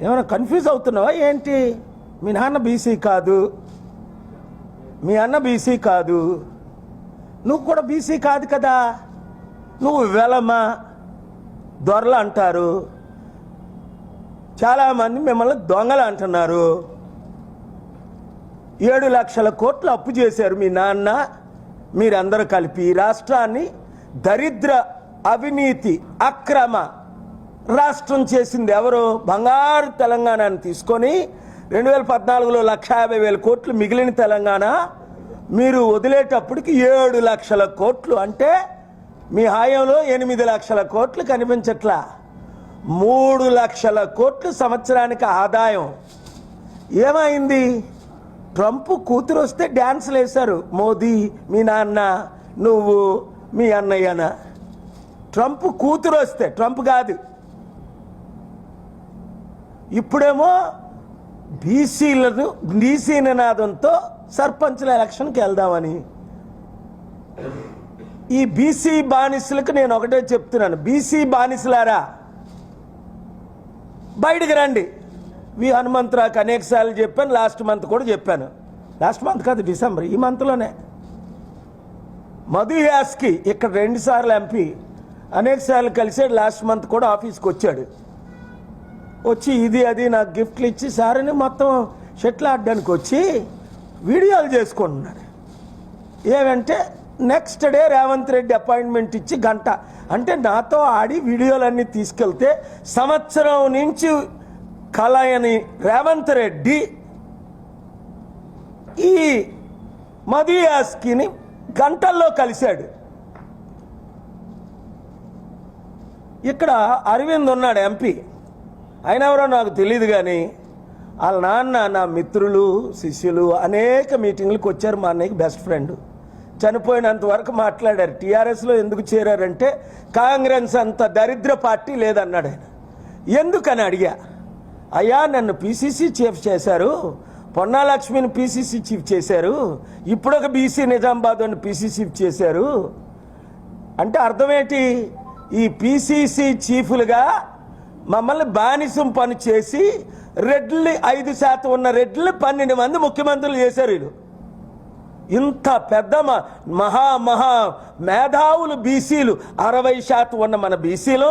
ఏమైనా కన్ఫ్యూజ్ అవుతున్నావా ఏంటి? మీ నాన్న బీసీ కాదు, మీ అన్న బీసీ కాదు, నువ్వు కూడా బీసీ కాదు కదా. నువ్వు వెలమ దొరలు అంటారు, చాలామంది మిమ్మల్ని దొంగలు అంటున్నారు. 7 లక్షల కోట్లు అప్పు చేశారు మీ నాన్న, మీరందరూ కలిపి ఈ రాష్ట్రాన్ని దరిద్ర అవినీతి అక్రమ రాష్ట్రం చేసింది ఎవరు? బంగారు తెలంగాణను తీసుకొని 2014లో 1,50,000 కోట్లు మిగిలిన తెలంగాణ మీరు వదిలేటప్పటికి 7 లక్షల కోట్లు, అంటే మీ హాయంలో 8 లక్షల కోట్లు కనిపించట్లా. 3 లక్షల కోట్లు సంవత్సరానికి ఆదాయం. ఏమైంది? ట్రంప్ కూతురు వస్తే డ్యాన్సులు వేశారు. మోదీ, మీ నాన్న, నువ్వు, మీ అన్నయ్యన. ట్రంప్ కూతురు వస్తే, ట్రంప్ కాదు. ఇప్పుడేమో బీసీ నినాదంతో సర్పంచ్ల ఎలక్షన్కి వెళ్దామని. ఈ బీసీ బానిసలకు నేను ఒకటే చెప్తున్నాను, బీసీ బానిసలారా బయటికి రండి. హనుమంతరావుకి అనేకసార్లు చెప్పాను, లాస్ట్ మంత్ కూడా చెప్పాను. లాస్ట్ మంత్ కాదు, డిసెంబర్, ఈ మంత్లోనే. మధు యాస్కి ఇక్కడ 2 సార్లు ఎంపీ, అనేకసార్లు కలిసాడు. లాస్ట్ మంత్ కూడా ఆఫీస్కి వచ్చాడు. వచ్చి ఇది అది నాకు గిఫ్ట్లు ఇచ్చి సారని మొత్తం షెట్లు ఆడడానికి వచ్చి వీడియోలు చేసుకుంటున్నాడు. ఏమంటే next day Revanth Reddy appointment ఇచ్చి గంట, అంటే నాతో ఆడి వీడియోలన్నీ తీసుకెళ్తే సంవత్సరం నుంచి కలయని రేవంత్ రెడ్డి ఈ మధు యాస్కిని గంటల్లో కలిశాడు. ఇక్కడ అరవింద్ ఉన్నాడు ఎంపీ, ఆయన ఎవరో నాకు తెలియదు, కానీ వాళ్ళ నాన్న నా మిత్రులు శిష్యులు అనేక మీటింగ్లకు వచ్చారు. మా అన్నయ్యకి బెస్ట్ ఫ్రెండ్, చనిపోయినంత వరకు మాట్లాడారు. టీఆర్ఎస్లో ఎందుకు చేరారంటే కాంగ్రెస్ అంత దరిద్ర పార్టీ లేదన్నాడు ఆయన. ఎందుకని అడిగా. అయ్యా నన్ను పీసీసీ చీఫ్ చేశారు, పొన్నాలక్ష్మిని పీసీసీ చీఫ్ చేశారు, ఇప్పుడు ఒక బీసీ నిజామాబాద్ అని పీసీసీ చీఫ్ చేశారు అంటే అర్థమేంటి? ఈ పీసీసీ చీఫ్లుగా మమ్మల్ని బానిసం పని చేసి రెడ్లు 5% ఉన్న రెడ్లు 12 మంది ముఖ్యమంత్రులు చేశారు వీళ్ళు. ఇంత పెద్ద మహా మేధావులు బీసీలు 60% ఉన్న మన బీసీలు,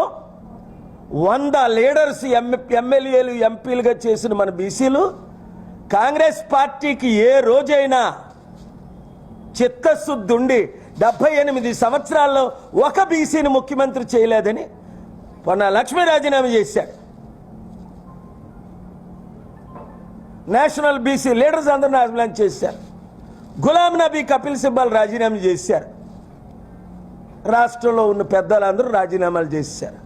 100 లీడర్స్ ఎమ్మెల్యేలు ఎంపీలుగా చేసిన మన బీసీలు, కాంగ్రెస్ పార్టీకి ఏ రోజైనా చిత్తశుద్ధి ఉండి 78 సంవత్సరాల్లో ఒక బీసీని ముఖ్యమంత్రి చేయలేదని పొన్న లక్ష్మీ రాజీనామా చేశాడు. నేషనల్ బీసీ లీడర్స్ అందరూ రాజీనామా చేశారు. గులాం నబీ, కపిల్ సిబ్బల్ రాజీనామా చేశారు. రాష్ట్రంలో ఉన్న పెద్దలందరూ రాజీనామాలు చేశారు.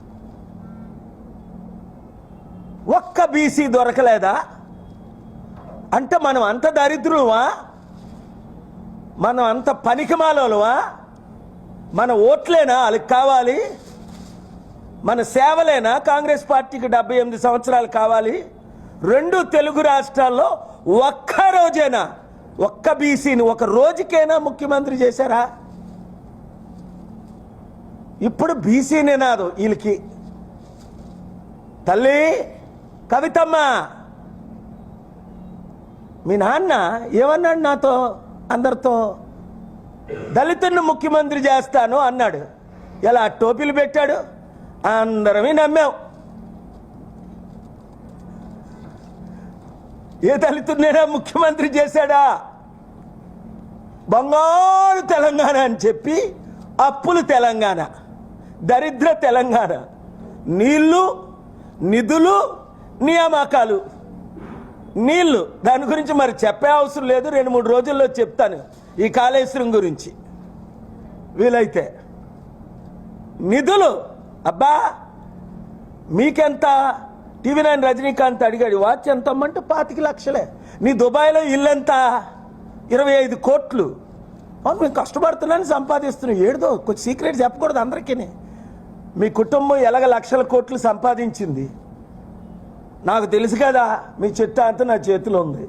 ఒక్క బీసీ దొరకలేదా? అంటే మనం అంత దరిద్రులమా? మనం అంత పనికిమాలోవా? మన ఓట్లేనా వాళ్ళకి కావాలి? మన సేవలేనా కాంగ్రెస్ పార్టీకి 78 సంవత్సరాలు కావాలి? 2 తెలుగు రాష్ట్రాల్లో ఒక్క రోజైనా ఒక్క బీసీని ఒక రోజుకైనా ముఖ్యమంత్రి చేశారా? ఇప్పుడు బీసీ నినాదం వీళ్ళకి. తల్లి కవితమ్మ, మీ నాన్న ఏమన్నాడు నాతో అందరితో? దళితుడిని ముఖ్యమంత్రి చేస్తాను అన్నాడు. ఎలా టోపీలు పెట్టాడు, అందరమే నమ్మాం. ఏ దళితుడినైనా ముఖ్యమంత్రి చేశాడా? బంగారు తెలంగాణ అని చెప్పి అప్పులు తెలంగాణ, దరిద్ర తెలంగాణ, నీళ్లు, నిధులు, నియామకాలు. నీళ్లు దాని గురించి మరి చెప్పే అవసరం లేదు, 2-3 రోజుల్లో చెప్తాను ఈ కాళేశ్వరం గురించి వీలైతే. నిధులు అబ్బా మీకెంత? TV9 రజనీకాంత్ అడిగాడు, వాచ్ ఎంత అమ్మంటే 25 లక్షలే. నీ దుబాయ్లో ఇల్లు ఎంత? 25 కోట్లు. అవును, మేము కష్టపడుతున్నాను, సంపాదిస్తున్నాం. ఏడుదో కొంచెం సీక్రెట్ చెప్పకూడదు అందరికీ. మీ కుటుంబం ఎలాగ లక్షల కోట్లు సంపాదించింది నాకు తెలుసు కదా. మీ చిట్టా అంతా నా చేతిలో ఉంది.